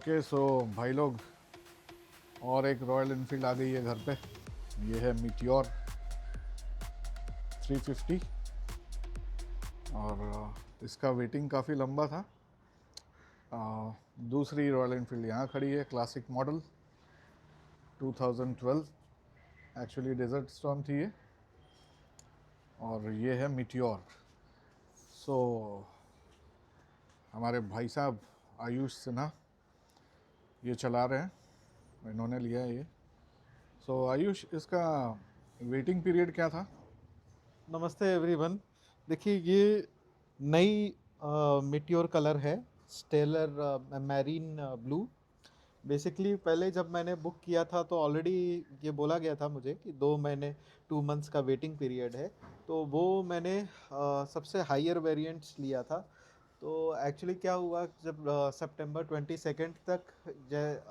Okay so भाई लोग, और एक रॉयल इनफील्ड आ गई है घर पे। ये है मीटियोर 350 और इसका वेटिंग काफ़ी लंबा था। दूसरी रॉयल इनफील्ड यहाँ खड़ी है, classic model 2012। Actually desert storm थी ये, और ये है मीटियोर। सो हमारे भाई साहब आयुष सिन्हा ये चला रहे हैं, इन्होंने लिया है ये। सो आयुष, इसका वेटिंग पीरियड क्या था? नमस्ते एवरीवन। देखिए ये नई मिट्योर कलर है, स्टेलर मैरीन ब्लू। बेसिकली पहले जब मैंने बुक किया था तो ऑलरेडी ये बोला गया था मुझे कि 2 महीने 2 मंथ्स का वेटिंग पीरियड है। तो वो मैंने सबसे हायर वेरिएंट्स लिया था। तो एक्चुअली क्या हुआ, जब सितंबर 22 तक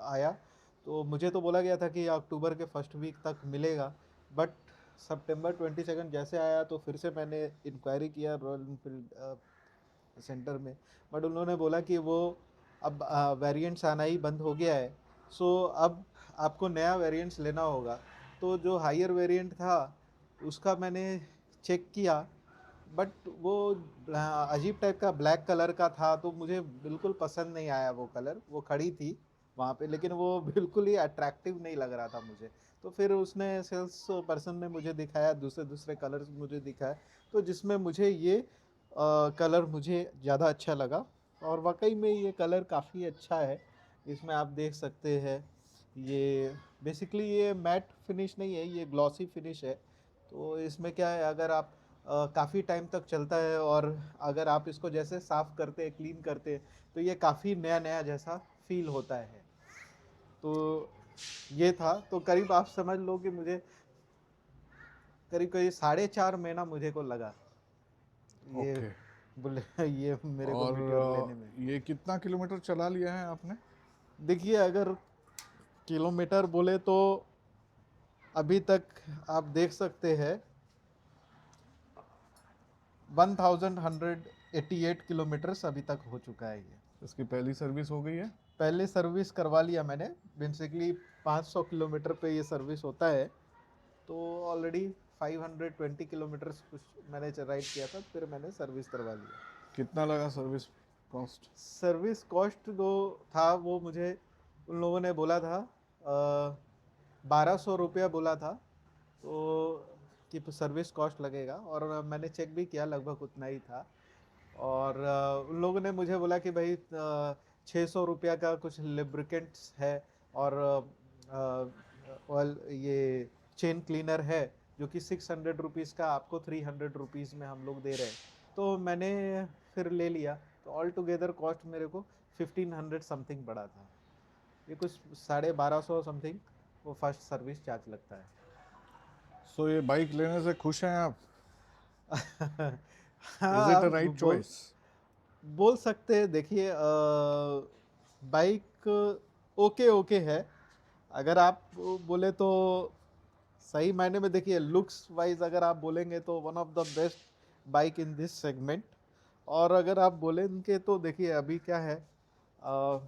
आया तो मुझे तो बोला गया था कि अक्टूबर के फर्स्ट वीक तक मिलेगा। बट सितंबर 22 जैसे आया तो फिर से मैंने इंक्वायरी किया रॉयल इनफील्ड सेंटर में। बट उन्होंने बोला कि वो अब वेरिएंट्स आना ही बंद हो गया है। सो अब आपको नया वेरिएंट्स लेना होगा। तो जो हायर वेरिएंट था उसका मैंने चेक किया, बट वो अजीब टाइप का ब्लैक कलर का था, तो मुझे बिल्कुल पसंद नहीं आया वो कलर। वो खड़ी थी वहाँ पे लेकिन वो बिल्कुल ही अट्रैक्टिव नहीं लग रहा था मुझे। तो फिर उसने सेल्स पर्सन ने मुझे दिखाया, दूसरे दूसरे कलर्स मुझे दिखाया, तो जिसमें मुझे ये कलर मुझे ज़्यादा अच्छा लगा। और वाकई में ये कलर काफ़ी अच्छा है। इसमें आप देख सकते हैं, ये बेसिकली ये मैट फिनिश नहीं है, ये ग्लॉसी फिनिश है। तो इसमें क्या है, अगर आप काफ़ी टाइम तक चलता है और अगर आप इसको जैसे साफ़ करते हैं, क्लीन करते हैं, तो ये काफ़ी नया नया जैसा फील होता है। तो ये था, तो करीब आप समझ लो कि मुझे करीब करीब 4.5 महीना मुझे को लगा ये ओके। बोले ये मेरे को और मीटियोर लेने में। ये कितना किलोमीटर चला लिया है आपने? देखिए अगर किलोमीटर बोले तो अभी तक आप देख सकते हैं 1188 किलोमीटर्स अभी तक हो चुका है ये। इसकी पहली सर्विस हो गई है? पहले सर्विस करवा लिया मैंने। बेसिकली 500 किलोमीटर पे ये सर्विस होता है। तो ऑलरेडी 520 किलोमीटर्स कुछ मैंने राइड किया था, फिर मैंने सर्विस करवा लिया। कितना लगा सर्विस कॉस्ट? सर्विस कॉस्ट जो था वो मुझे उन लोगों ने बोला था 1200 रुपया बोला था। तो कि सर्विस कॉस्ट लगेगा, और मैंने चेक भी किया, लगभग उतना ही था। और उन लोगों ने मुझे बोला कि भाई 600 रुपया का कुछ लिब्रिकेंट्स है, और ऑयल ये चेन क्लीनर है, जो कि 600 रुपीज़ का आपको 300 रुपीज़ में हम लोग दे रहे हैं। तो मैंने फिर ले लिया। तो ऑल टुगेदर कॉस्ट मेरे को 1500 समथिंग पड़ा था। ये कुछ 1250 समथिंग वो फर्स्ट सर्विस चार्ज लगता है। सो ये बाइक लेने से खुश हैं आप? हाँ, इज इट अ आप राइट बोल चॉइस? बोल सकते हैं। देखिए बाइक ओके ओके है। अगर आप बोले तो सही मायने में देखिए, लुक्स वाइज अगर आप बोलेंगे तो one of the best bike in this segment. और अगर आप बोलेंगे तो देखिए अभी क्या है, अ,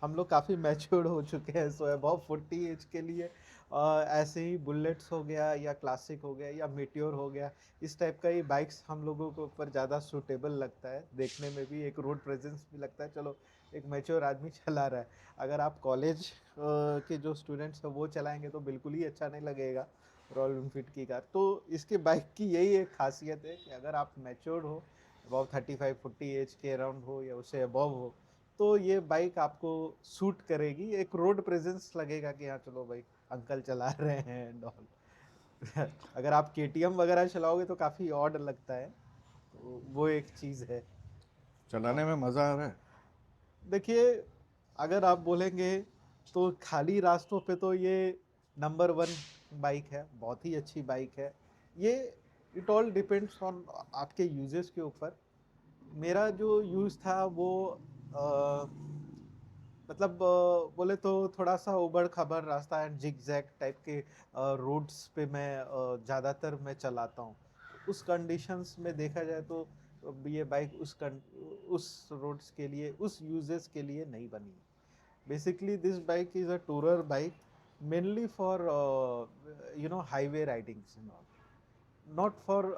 हम लोग काफ़ी मैच्योर्ड हो चुके हैं। सो अबाउ 40 एज के लिए ऐसे ही बुलेट्स हो गया, या क्लासिक हो गया, या मीटियोर हो गया, इस टाइप का ही बाइक्स हम लोगों को ऊपर ज़्यादा सूटेबल लगता है। देखने में भी एक रोड प्रेजेंस भी लगता है, चलो एक मैच्योर आदमी चला रहा है। अगर आप कॉलेज के जो स्टूडेंट्स हैं वो चलाएंगे तो बिल्कुल ही अच्छा नहीं लगेगा रॉयल एनफील्ड की कार। तो इसके बाइक की यही एक खासियत है कि अगर आप मैच्योर्ड हो, अबाउ 35-40 एज के अराउंड हो या उससे अबव हो, तो ये बाइक आपको सूट करेगी। एक रोड प्रेजेंस लगेगा कि हाँ चलो भाई अंकल चला रहे हैं एंड ऑल। अगर आप केटीएम वगैरह चलाओगे तो काफ़ी ऑड लगता है। तो वो एक चीज़ है। चलाने में मज़ा आ रहा है? देखिए अगर आप बोलेंगे तो खाली रास्तों पे तो ये नंबर वन बाइक है, बहुत ही अच्छी बाइक है ये। इट ऑल डिपेंड्स ऑन आपके यूजेस के ऊपर। मेरा जो यूज़ था वो अ, मतलब बोले तो थोड़ा सा उबड़ खाबड़ रास्ता एंड जिग जैग टाइप के रोड्स पे मैं ज़्यादातर मैं चलाता हूँ। उस कंडीशंस में देखा जाए तो ये बाइक उस रोड्स के लिए, उस यूजेस के लिए नहीं बनी। Basically this bike is a tourer bike, mainly for highway ridings, not for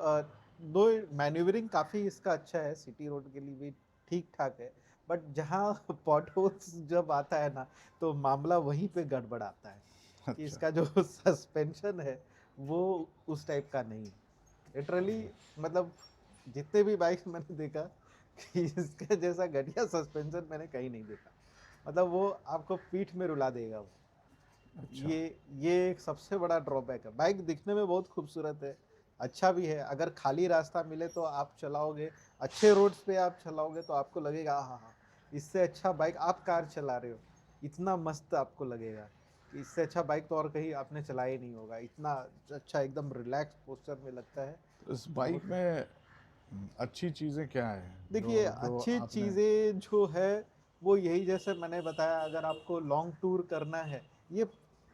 though. Manoeuvring काफ़ी इसका अच्छा है, सिटी रोड के लिए भी ठीक ठाक है, बट जहाँ पॉट होल्स जब आता है ना, तो मामला वहीं पे गड़बड़ाता है कि अच्छा। इसका जो सस्पेंशन है वो उस टाइप का नहीं है लिटरली। मतलब जितने भी बाइक्स मैंने देखा कि इसके जैसा घटिया सस्पेंशन मैंने कहीं नहीं देखा। मतलब वो आपको पीठ में रुला देगा वो। अच्छा। ये एक सबसे बड़ा ड्रॉबैक है। बाइक दिखने में बहुत खूबसूरत है, अच्छा भी है। अगर खाली रास्ता मिले तो आप चलाओगे, अच्छे रोड्स पे आप चलाओगे तो आपको लगेगा हाँ हाँ, इससे अच्छा बाइक आप कार चला रहे हो, इतना मस्त आपको लगेगा कि इससे अच्छा बाइक तो और कहीं आपने चलाया ही नहीं होगा। इतना अच्छा एकदम रिलैक्स पोस्चर में लगता है। तो इस बाइक बहुत में अच्छी चीज़ें क्या है जो देखिए, जो अच्छी आपने। चीज़ें जो है वो यही, जैसे मैंने बताया, अगर आपको लॉन्ग टूर करना है, ये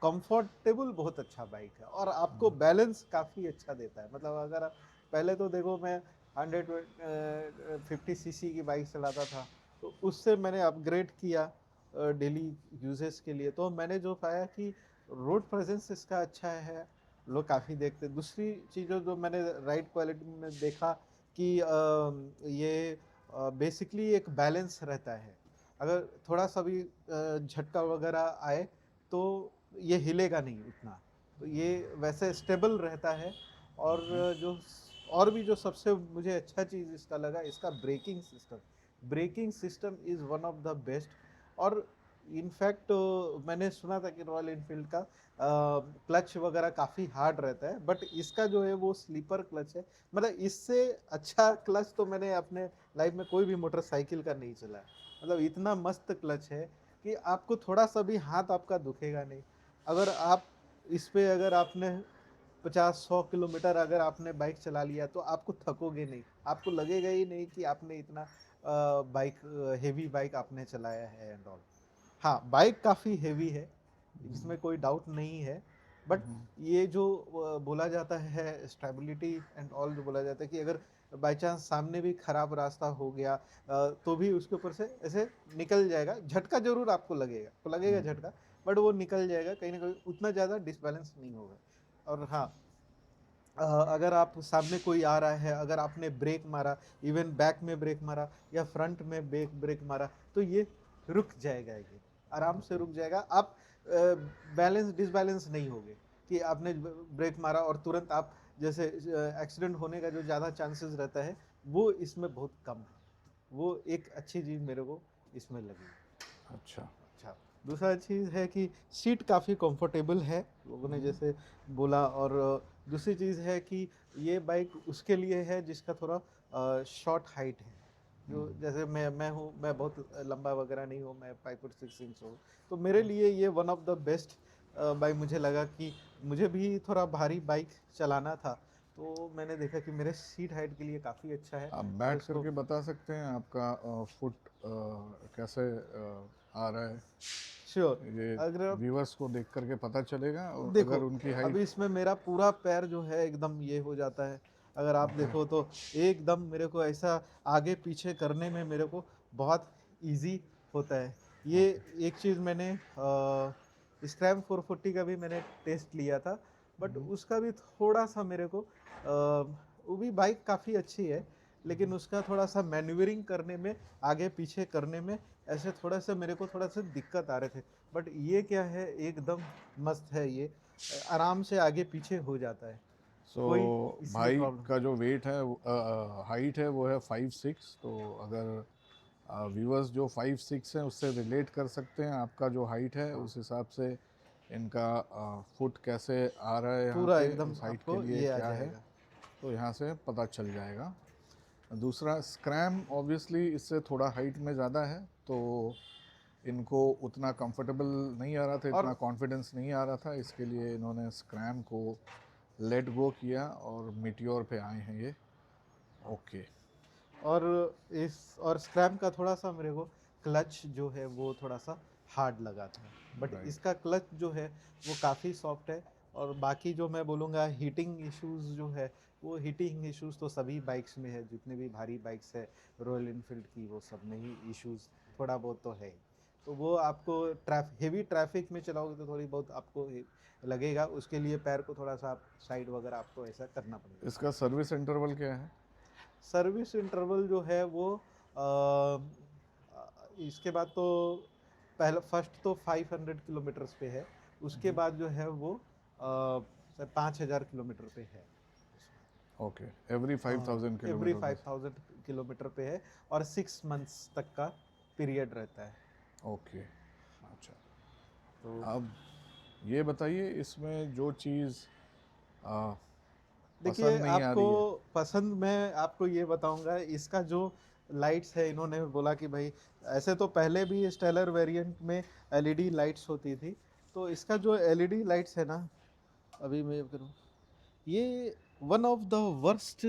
कंफर्टेबल बहुत अच्छा बाइक है और आपको बैलेंस काफ़ी अच्छा देता है। मतलब अगर पहले तो देखो, मैं 150 सीसी की बाइक चलाता था, तो उससे मैंने अपग्रेड किया डेली यूजेस के लिए, तो मैंने जो पाया कि रोड प्रेजेंस इसका अच्छा है, लोग काफ़ी देखते। दूसरी चीज़ों जो मैंने राइड क्वालिटी में देखा कि ये बेसिकली एक बैलेंस रहता है। अगर थोड़ा सा भी झटका वगैरह आए तो ये हिलेगा नहीं उतना, तो ये वैसे स्टेबल रहता है। और जो और भी जो सबसे मुझे अच्छा चीज़ इसका लगा, इसका braking system is one of the best. और इनफैक्ट मैंने सुना था कि रॉयल इनफील्ड का क्लच वगैरह काफ़ी हार्ड रहता है, बट इसका जो है वो स्लीपर क्लच है। मतलब इससे अच्छा क्लच तो मैंने अपने लाइफ में कोई भी मोटरसाइकिल का नहीं चला है। मतलब इतना मस्त क्लच है कि आपको थोड़ा सा भी हाथ आपका दुखेगा नहीं। अगर आप इस पे अगर आपने 50-100 किलोमीटर अगर आपने बाइक चला लिया तो आपको थकोगे नहीं, आपको लगेगा ही नहीं कि आपने इतना बाइक हेवी बाइक आपने चलाया है एंड ऑल। हाँ, बाइक काफ़ी हेवी है, इसमें कोई डाउट नहीं है, बट ये जो बोला जाता है स्टेबिलिटी एंड ऑल, जो बोला जाता है कि अगर बाई चांस सामने भी खराब रास्ता हो गया तो भी उसके ऊपर से ऐसे निकल जाएगा। झटका जरूर आपको लगेगा झटका, बट वो निकल जाएगा, कहीं ना कहीं उतना ज़्यादा डिसबैलेंस नहीं होगा। और हाँ, अगर आप सामने कोई आ रहा है, अगर आपने ब्रेक मारा, इवन बैक में ब्रेक मारा या फ्रंट में ब्रेक मारा, तो ये रुक जाएगा, ये आराम से रुक जाएगा। आप बैलेंस डिसबैलेंस नहीं होगे कि आपने ब्रेक मारा और तुरंत आप, जैसे एक्सीडेंट होने का जो ज़्यादा चांसेस रहता है वो इसमें बहुत कम है। वो एक अच्छी चीज़ मेरे को इसमें लगी। अच्छा। अच्छा, दूसरा चीज़ है कि सीट काफ़ी कंफर्टेबल है, लोगों ने जैसे बोला। और दूसरी चीज़ है कि ये बाइक उसके लिए है जिसका थोड़ा शॉर्ट हाइट है। जो जैसे मैं बहुत लंबा वगैरह नहीं हूँ, मैं 5 फुट 6 इंच हूँ, तो मेरे लिए ये one of the best bike मुझे लगा। कि मुझे भी थोड़ा भारी बाइक चलाना था, तो मैंने देखा कि मेरे सीट हाइट के लिए काफ़ी अच्छा है। आप और बैठ इसको करके बता सकते हैं आपका फुट कैसे आ रहा है? श्योर, ये अगर आप व्यूअर्स को देख करके पता चलेगा, और देखो, अगर उनकी अभी हाइट। इसमें मेरा पूरा पैर जो है एकदम ये हो जाता है। अगर आप देखो तो एकदम मेरे को ऐसा आगे पीछे करने में मेरे को बहुत इजी होता है। ये ओके। एक चीज़ मैंने स्क्रैम 440 का भी मैंने टेस्ट लिया था, बट उसका भी थोड़ा सा मेरे को वो भी बाइक काफ़ी अच्छी है, लेकिन उसका थोड़ा सा मैन्यूवरिंग करने में, आगे पीछे करने में ऐसे थोड़ा सा मेरे को थोड़ा सा दिक्कत आ रहे थे। बट ये क्या है, एकदम मस्त है ये, आराम से आगे पीछे हो जाता है, सो कोई इसमें बाइक प्रॉब्लम। का जो वेट है, हाइट है, वो है 5'6". तो अगर व्यूअर्स जो 5'6" हैं उससे रिलेट कर सकते हैं आपका जो हाइट है, उस हिसाब से इनका फुट कैसे आ रहा है यहाँ पूरा पे, एकदम इस हाइट के आपको लिए ये आ क्या है, जाएगा। तो यहाँ से पता चल जाएगा। दूसरा, स्क्रैम ऑब्वियसली इससे थोड़ा हाइट में ज़्यादा है, तो इनको उतना कंफर्टेबल नहीं आ रहा था, इतना और कॉन्फिडेंस नहीं आ रहा था, इसके लिए इन्होंने स्क्रैम को लेट गो किया और मीटियोर पे आए हैं ये। ओके। और और स्क्रैम का थोड़ा सा मेरे को क्लच जो है वो थोड़ा सा हार्ड लगा था, बट राइट। इसका क्लच जो है वो काफ़ी सॉफ्ट है। और बाकी जो मैं बोलूँगा हीटिंग इश्यूज जो है, वो हीटिंग इश्यूज तो सभी बाइक्स में है, जितने भी भारी बाइक्स है रॉयल इनफील्ड की, वो सब में ही इश्यूज थोड़ा बहुत तो है ही। तो वो आपको हेवी ट्रैफिक में चलाओगे तो थोड़ी बहुत आपको लगेगा, उसके लिए पैर को थोड़ा सा आप साइड वगैरह आपको ऐसा करना पड़ेगा। इसका सर्विस इंटरवल क्या है? सर्विस इंटरवल जो है वो इसके बाद तो पहला फर्स्ट तो 500 किलोमीटर्स पे है, उसके बाद जो है वो 5,000 किलोमीटर पे है। Okay, every 5000 every kilometre 5,000 kilometre पे है और 6 मंथ्स तक का पीरियड रहता है। ओके, अच्छा। तो अब ये बताइए, इसमें जो चीज़ देखिए पसंद नहीं आ आपको रही है। पसंद, मैं आपको ये बताऊंगा, इसका जो लाइट्स है, इन्होंने बोला कि भाई ऐसे तो पहले भी स्टेलर वेरिएंट में एलईडी लाइट्स होती थी, तो इसका जो एलईडी लाइट्स है ना, अभी मैं करूँ, ये one of the worst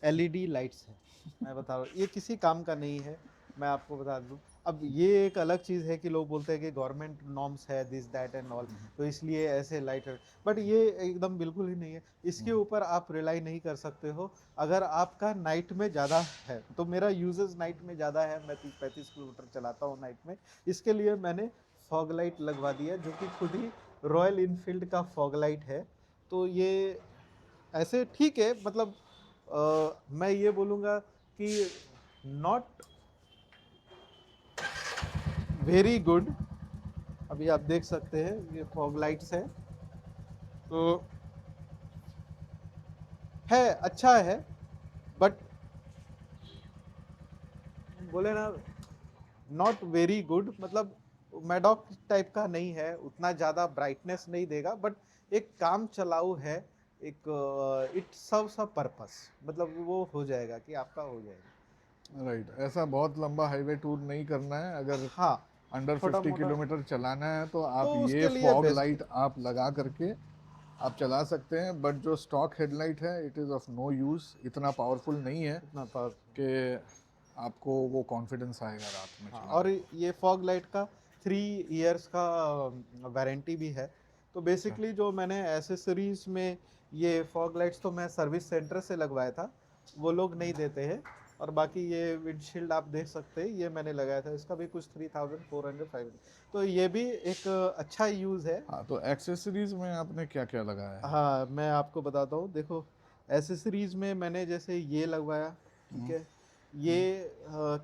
LED lights है। मैं बता रहा हूँ, ये किसी काम का नहीं है, मैं आपको बता दूं। अब ये एक अलग चीज़ है कि लोग बोलते हैं कि गवर्नमेंट नॉर्म्स है दिस दैट एंड ऑल, तो इसलिए ऐसे लाइट, बट ये एकदम बिल्कुल ही नहीं है। इसके ऊपर आप रिलाई नहीं कर सकते हो। अगर आपका नाइट में ज़्यादा है, तो मेरा यूजेस नाइट में ज़्यादा है, मैं 30-35 किलोमीटर चलाता हूँ नाइट में, इसके लिए मैंने फॉग लाइट लगवा दिया, जो कि खुद ही रॉयल इनफील्ड का फॉग लाइट है। तो ये ऐसे ठीक है, मतलब मैं ये बोलूँगा कि नॉट वेरी गुड। अभी आप देख सकते हैं ये फॉग लाइट्स है, तो है अच्छा है, बट बोले ना, नॉट वेरी गुड, मतलब मैडॉक टाइप का नहीं है, उतना ज़्यादा ब्राइटनेस नहीं देगा, बट एक काम चलाऊ है, एक इट सर्व्स अ पर्पस, मतलब वो हो जाएगा कि आपका हो जाएगा। राइट, ऐसा बहुत लंबा हाईवे टूर नहीं करना है। अगर हाँ, अंडर छोटा 50 मोटा, किलोमीटर चलाना है तो तो आप ये उसके लिए फॉग बेस्ट है। लाइट आप लगा करके आप चला सकते हैं। बट जो स्टॉक हेडलाइट है, it is of no use, इतना पावरफुल नहीं है इतना पावर। कि आपको वो कॉन्फिडेंस आएगा रात में हाँ, चलाने और में। ये फॉग लाइट का 3 इयर्स का वारंटी भी है। तो अच्छा, बेसिकली जो मैंने एसेसरीज में, ये फॉग लाइट्स तो मैं सर्विस सेंटर से लगवाया था, वो लोग नहीं देते हैं। और बाकी ये विंडशील्ड आप देख सकते हैं, ये मैंने लगाया था, इसका भी कुछ 3,400 500। तो ये भी एक अच्छा यूज़ है। हाँ, तो एक्सेसरीज में आपने क्या क्या लगाया है? हाँ, मैं आपको बताता हूँ, देखो एसेसरीज में मैंने जैसे ये लगवाया, ठीक है, ये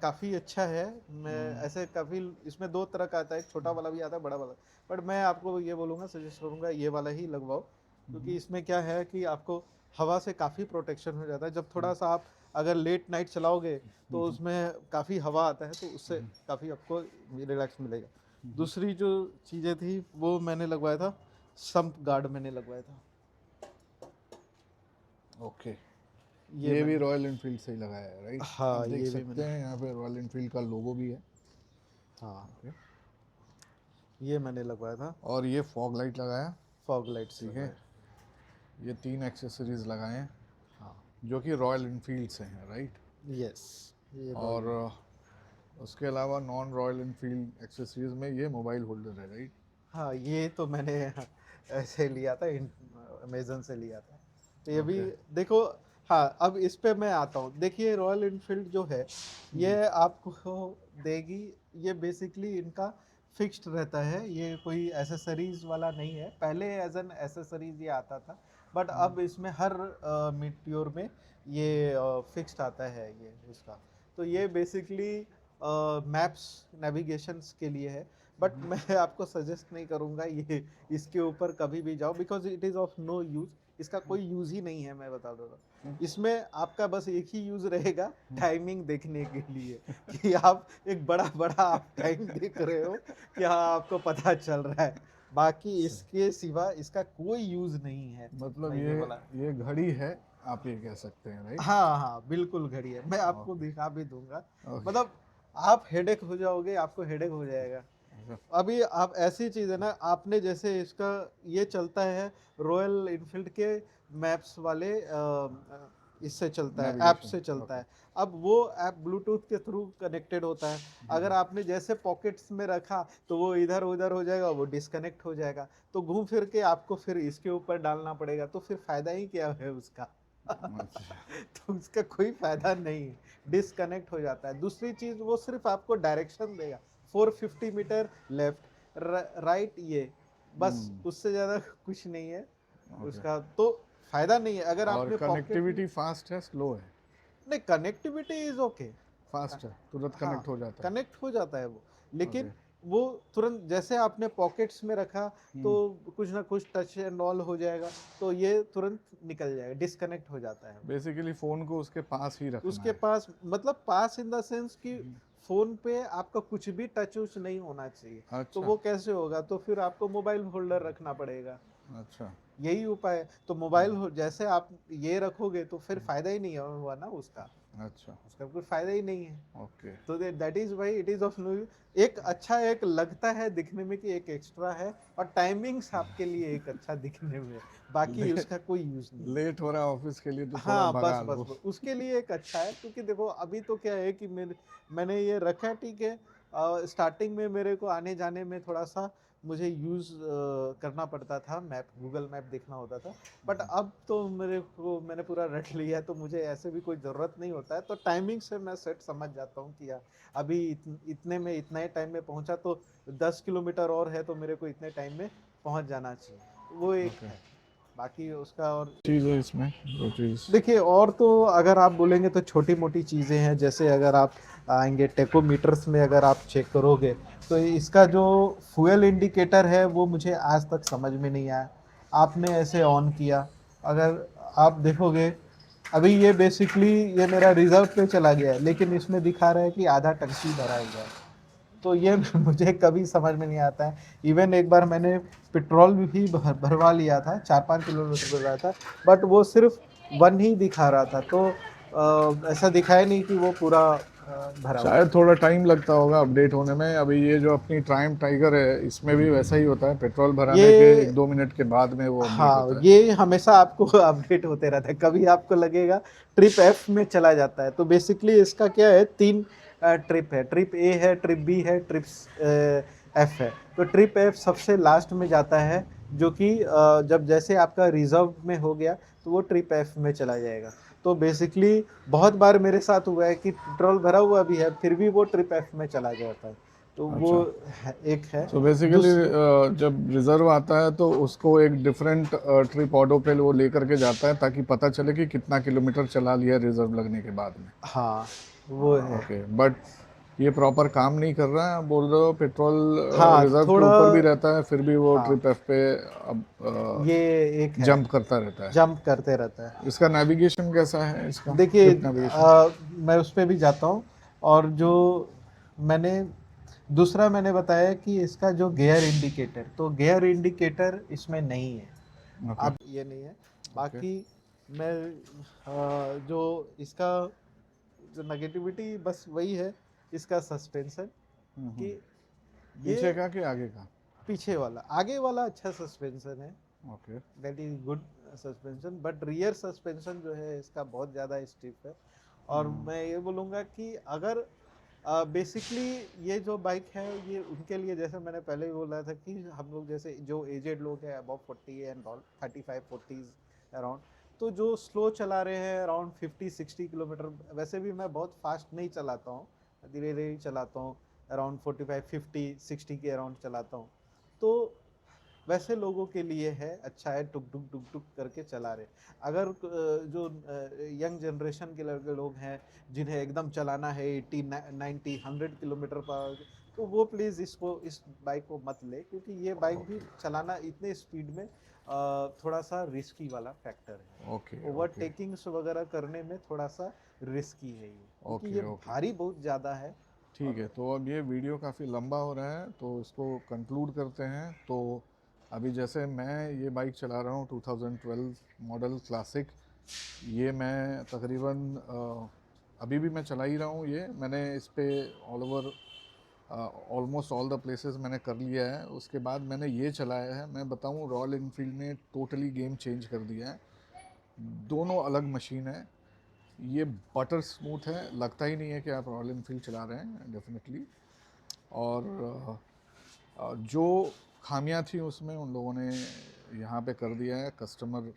काफ़ी अच्छा है। मैं ऐसे काफ़ी, इसमें 2 तरह का आता है, एक छोटा वाला भी आता है, बड़ा वाला, बट मैं आपको ये बोलूँगा, सजेस्ट करूँगा ये वाला ही लगवाओ, क्योंकि इसमें क्या है कि आपको हवा से काफ़ी प्रोटेक्शन हो जाता है। जब थोड़ा सा आप अगर लेट नाइट चलाओगे तो उसमें काफ़ी हवा आता है, तो उससे काफ़ी आपको रिलैक्स मिलेगा। दूसरी जो चीज़ें थी वो मैंने लगवाया था, सम्प गार्ड मैंने लगवाया था, ओके, ये ये भी मैंने, रॉयल इनफील्ड से ही लगाया है, राइट? आप हाँ देख ये भी सकते मैंने, हैं यहाँ पे रॉयल इनफील्ड का लोगो भी है। हाँ ओके, ये मैंने लगवाया था, और ये फॉग लाइट लगाया। फॉग लाइट्स ठीक है, लगवाए। ये 3 एक्सेसरीज लगाए हैं हाँ, जो कि रॉयल इनफील्ड से हैं, राइट? यस, ये और रॉयल, उसके अलावा नॉन रॉयल इनफील्ड एक्सेसरीज में ये मोबाइल होल्डर है, राइट? हाँ ये तो मैंने ऐसे लिया था, अमेजन से लिया था। तो ये भी ओके, देखो, हाँ अब इस पे मैं आता हूँ। देखिए रॉयल इनफील्ड जो है, ये आपको देगी, ये बेसिकली इनका फिक्स्ड रहता है, ये कोई एसेसरीज वाला नहीं है। पहले एज एन एसेसरीज ये आता था, बट अब इसमें हर मीटियोर में ये फिक्स्ड आता है ये इसका। तो ये बेसिकली मैप्स नेविगेशंस के लिए है, बट मैं आपको सजेस्ट नहीं करूंगा ये इसके ऊपर कभी भी जाओ, because it is of no use, इसका कोई यूज़ ही नहीं है, मैं बता दे रहा हूँ। इसमें आपका बस एक ही यूज़ रहेगा, टाइमिंग देखने के लिए, कि आप एक बड़ा बड़ा आप टाइम देख रहे हो, कि हाँ आपको पता चल रहा है। बाकी इसके सिवा इसका कोई यूज़ नहीं है, मतलब मैं ये बोला। ये घड़ी है, आप ये कह सकते हैं, राइट? हाँ हाँ बिल्कुल घड़ी है, मैं आपको ओके, दिखा भी दूंगा। ओके, मतलब आप हेडेक हो जाओगे, आपको हेडेक हो जाएगा। अभी आप ऐसी चीज़ है ना, आपने जैसे इसका ये चलता है रॉयल इनफील्ड के मैप्स वाले इससे चलता है, ऐप नेविगेशन, से चलता ओके। है। अब वो ऐप ब्लूटूथ के थ्रू कनेक्टेड होता है। अगर आपने जैसे पॉकेट्स में रखा तो वो इधर-उधर हो जाएगा, वो डिस्कनेक्ट हो जाएगा। तो घूम फिर के आपको फिर इसके ऊपर डालना पड़ेगा, तो फिर फ़ायदा ही क्या है उसका? अच्छा, तो उसका कोई फ़ायदा नहीं है, डिस्कनेक्ट हो जाता है। दूसरी चीज़ वो सिर्फ़ आपको डायरेक्शन देगा, 450 मीटर लेफ्ट राइट ये, बस हुँ, उससे ज़्यादा कुछ नहीं है ओके। उसका, तो फ़ायदा नहीं है। अगर और आपने पॉकेट में कनेक्टिविटी फ़ास्ट है, स्लो है? नहीं, कनेक्टिविटी इज़ ओके। फ़ास्ट है, तुरंत हाँ, कनेक्ट हो जाता है? कनेक्ट हो जाता है वो, लेकिन ओके। वो तुरंत जैसे आपने पॉकेट्स में रखा तो हुँ, कुछ ना कुछ टच एंड ऑल हो जाएगा, तो ये तुरंत निकल जाएगा, डिस्कनेक्ट हो जाता है वो। बेसिकली फ़ोन को उसके पास ही रखना उसके है। पास मतलब पास इन द सेंस कि हुँ, फ़ोन पे आपका कुछ भी टच-वच नहीं होना चाहिए। तो अच्छा, वो कैसे होगा? तो फिर आपको मोबाइल होल्डर रखना पड़ेगा। अच्छा। यही उपाय है। तो मोबाइल हुँ, हो जैसे आप ये रखोगे तो फिर हुँ, फ़ायदा ही नहीं हुआ ना उसका। अच्छा, उसका कोई फ़ायदा ही नहीं है। ओके। तो that is why it is of no use. एक अच्छा एक लगता है दिखने में कि एक एक्स्ट्रा है, और टाइमिंग्स आपके लिए एक अच्छा दिखने में है, बाकी ले उसका कोई यूज़ नहीं है। लेट हो रहा है ऑफ़िस के लिए तो थोड़ा हाँ, बस, भगा बस, लो। बस, उसके लिए एक अच्छा है, क्योंकि देखो अभी तो क्या है कि मैंने ये रखा है, ठीक है। स्टार्टिंग में मेरे को आने-जाने में थोड़ा-सा मुझे यूज़ करना पड़ता था, मैप गूगल मैप देखना होता था। बट हुँ, अब तो मैंने पूरा रट लिया है, तो मुझे ऐसे भी कोई ज़रूरत नहीं होता है, तो टाइमिंग से मैं सेट समझ जाता हूँ कि अभी इतने में इतना ही टाइम में पहुँचा, तो 10 किलोमीटर और है, तो मेरे को इतने टाइम में पहुँच जाना चाहिए। वो एक ओके। है, बाकी उसका और चीज़ है इसमें, जो चीज़ देखिए, और तो अगर आप बोलेंगे तो छोटी-मोटी चीज़ें हैं, जैसे अगर आप आएँगे टेकोमीटर्स में, अगर आप चेक करोगे, तो इसका जो फ्यूल इंडिकेटर है वो मुझे आज तक समझ में नहीं आया। आपने ऐसे ऑन किया, अगर आप देखोगे, अभी ये बेसिकली ये मेरा रिज़र्व पे चला गया है, लेकिन इसमें दिखा रहा है कि आधा टंकी भरा हुआ है। तो ये मुझे कभी समझ में नहीं आता है। इवन एक बार मैंने पेट्रोल भी भरवा लिया था, 4-5 किलोमीटर भरवाया था, बट वो सिर्फ़ 1 ही दिखा रहा था, तो ऐसा दिखाया नहीं कि वो पूरा भरा हुआ शायद है। थोड़ा टाइम लगता होगा अपडेट होने में। अभी ये जो अपनी ट्रायम्फ टाइगर है, इसमें भी वैसा ही होता है, पेट्रोल भराने के ये 1-2 मिनट के बाद में वो अपडेट हाँ, होता है। ये हमेशा आपको अपडेट होते रहता है। कभी आपको लगेगा ट्रिप एफ में चला जाता है, तो बेसिकली इसका क्या है, 3 ट्रिप है। ट्रिप ए है, ट्रिप बी है, एफ है। तो ट्रिप एफ सबसे लास्ट में जाता है, जो कि जब जैसे आपका रिज़र्व में हो गया, तो वो ट्रिप एफ में चला जाएगा। तो बेसिकली बहुत बार मेरे साथ हुआ है कि पेट्रोल भरा हुआ भी है, फिर भी वो ट्रिप एफ में चला जाता है। तो वो अच्छा। है, एक है। सो बेसिकली दूस जब रिज़र्व आता है तो उसको एक डिफरेंट ट्रिप ऑडो पे वो लेकर के जाता है ताकि पता चले कि कितना किलोमीटर चला लिया रिज़र्व लगने के बाद में। हाँ, वो है। ओके, बट ये प्रॉपर काम नहीं कर रहा है, आप बोल रहे हो पेट्रोल हाँ, रिज़र्व के थोड़ा ऊपर भी रहता है, फिर भी वो हाँ, ट्रिप एफ पे अब ये एक है, जंप करता रहता है। जंप करते रहता है। इसका नेविगेशन कैसा है इसका? देखिए, ट्रिप नेविगेशन? मैं उस पे भी जाता हूँ, और जो मैंने दूसरा मैंने बताया कि इसका जो गियर इंडिकेटर, तो गियर इंडिकेटर इसमें नहीं है। ओके, अब ये नहीं है। ओके। बाकी मैं जो इसका जो नेगेटिविटी बस वही है, इसका सस्पेंशन, हुँ, हुँ। कि ये पीछे का कि आगे का? पीछे वाला, आगे वाला अच्छा सस्पेंशन है, okay. That is good suspension, but rear suspension जो है इसका बहुत ज़्यादा स्टिफ है। और हुँ, मैं ये बोलूँगा कि अगर बेसिकली ये जो बाइक है ये उनके लिए, जैसे मैंने पहले भी बोला था कि हम लोग जैसे जो एजेड लोग हैं, अबव 40 एंड ऑल, 35-40 अराउंड, तो जो स्लो चला रहे हैं अराउंड 50-60 किलोमीटर, वैसे भी मैं बहुत फास्ट नहीं चलाता हूँ, धीरे धीरे ही चलाता हूँ, अराउंड 45-50-60 के अराउंड चलाता हूँ। तो वैसे लोगों के लिए है, अच्छा है, टुक टुक टुक टुक करके चला रहे। अगर जो यंग जनरेशन के लड़के लोग हैं, जिन्हें एकदम चलाना है 80 90 100 किलोमीटर पर आवर, तो वो प्लीज़ इस बाइक को मत ले, क्योंकि ये बाइक भी ओके, चलाना इतने स्पीड में थोड़ा सा रिस्की वाला फैक्टर है। ओके, ओके, ओवरटेकिंग्स वगैरह करने में थोड़ा सा रिस्की है ये, क्योंकि ओके, ये ओके। भारी बहुत ज़्यादा है। ठीक है, और तो अब ये वीडियो काफ़ी लंबा हो रहा है, तो इसको कंक्लूड करते हैं। तो अभी जैसे मैं ये बाइक चला रहा हूँ 2012 मॉडल क्लासिक, ये मैं तकरीबन अभी भी मैं चला ही रहा हूँ ये। मैंने इस पे all over almost all the places मैंने कर लिया है। उसके बाद मैंने ये चलाया है, मैं बताऊँ रॉयल इनफील्ड ने टोटली गेम चेंज कर दिया है। दोनों अलग मशीन है। ये बटर स्मूथ है, लगता ही नहीं है कि आप रॉयल एनफील्ड चला रहे हैं डेफिनेटली। और जो खामियां थी उसमें उन लोगों ने यहाँ पे कर दिया है। कस्टमर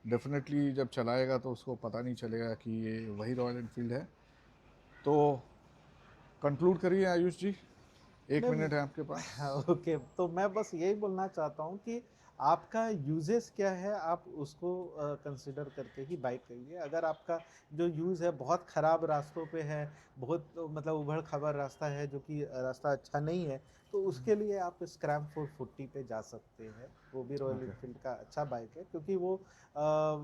डेफिनेटली जब चलाएगा तो उसको पता नहीं चलेगा कि ये वही रॉयल एनफील्ड है। तो कंक्लूड करिए आयुष जी, एक मैं मिनट है आपके पास। ओके, तो मैं बस यही बोलना चाहता हूँ कि आपका यूजेस क्या है, आप उसको कंसिडर करके ही बाइक करिए। अगर आपका जो यूज़ है बहुत ख़राब रास्तों पे है, बहुत मतलब उबड़ खाबड़ रास्ता है जो कि रास्ता अच्छा नहीं है, तो उसके लिए आप स्क्रैम 440 पे जा सकते हैं। वो भी रॉयल ओके, इनफील्ड का अच्छा बाइक है, क्योंकि वो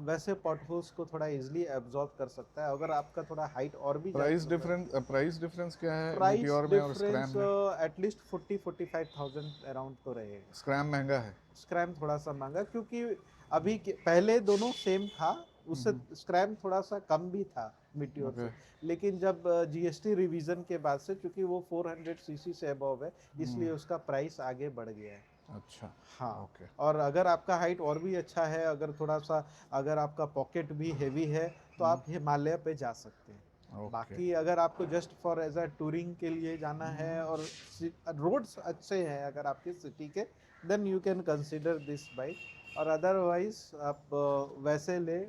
वैसे पॉटहोल्स को थोड़ा इजीली एब्जॉर्ब कर सकता है। अगर आपका थोड़ा हाइट और भी ज़्यादा प्राइस डिफरेंस क्या है प्राइस मीटियोर में और स्क्रैम डिफरेंस में? एटलीस्ट 40-45,000 अराउंड तो रहेगा। स्क्रैम महंगा है। स्क्रैम थोड़ा सा महंगा, क्योंकि पहले दोनों सेम था, उससे स्क्रैम थोड़ा सा कम भी था मीटियोर ओके। से। लेकिन जब जीएसटी रिवीजन के बाद से, क्योंकि वो 400 सीसी से अबव है, इसलिए उसका प्राइस आगे बढ़ गया है। अच्छा। हाँ, ओके। और अगर आपका हाइट और भी अच्छा है, अगर थोड़ा सा, अगर आपका पॉकेट भी हेवी है, तो आप हिमालय पे जा सकते हैं। ओके। बाकी अगर आपको just for as a touring के लिए जाना है और रोड्स अच्छे हैं अगर आपके सिटी के, then you can consider this bike. और अदरवाइज आप वैसे ले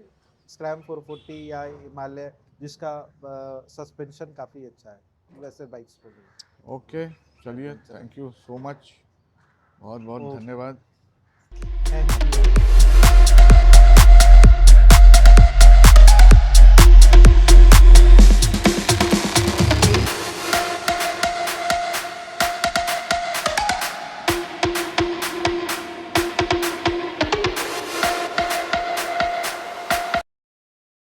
स्क्रैम 440 या हिमालय, जिसका सस्पेंशन काफ़ी अच्छा है, वैसे बाइक्स को ले ओके, चलिए, चलिए। थैंक यू सो मच, बहुत बहुत ओके, धन्यवाद। Thank you.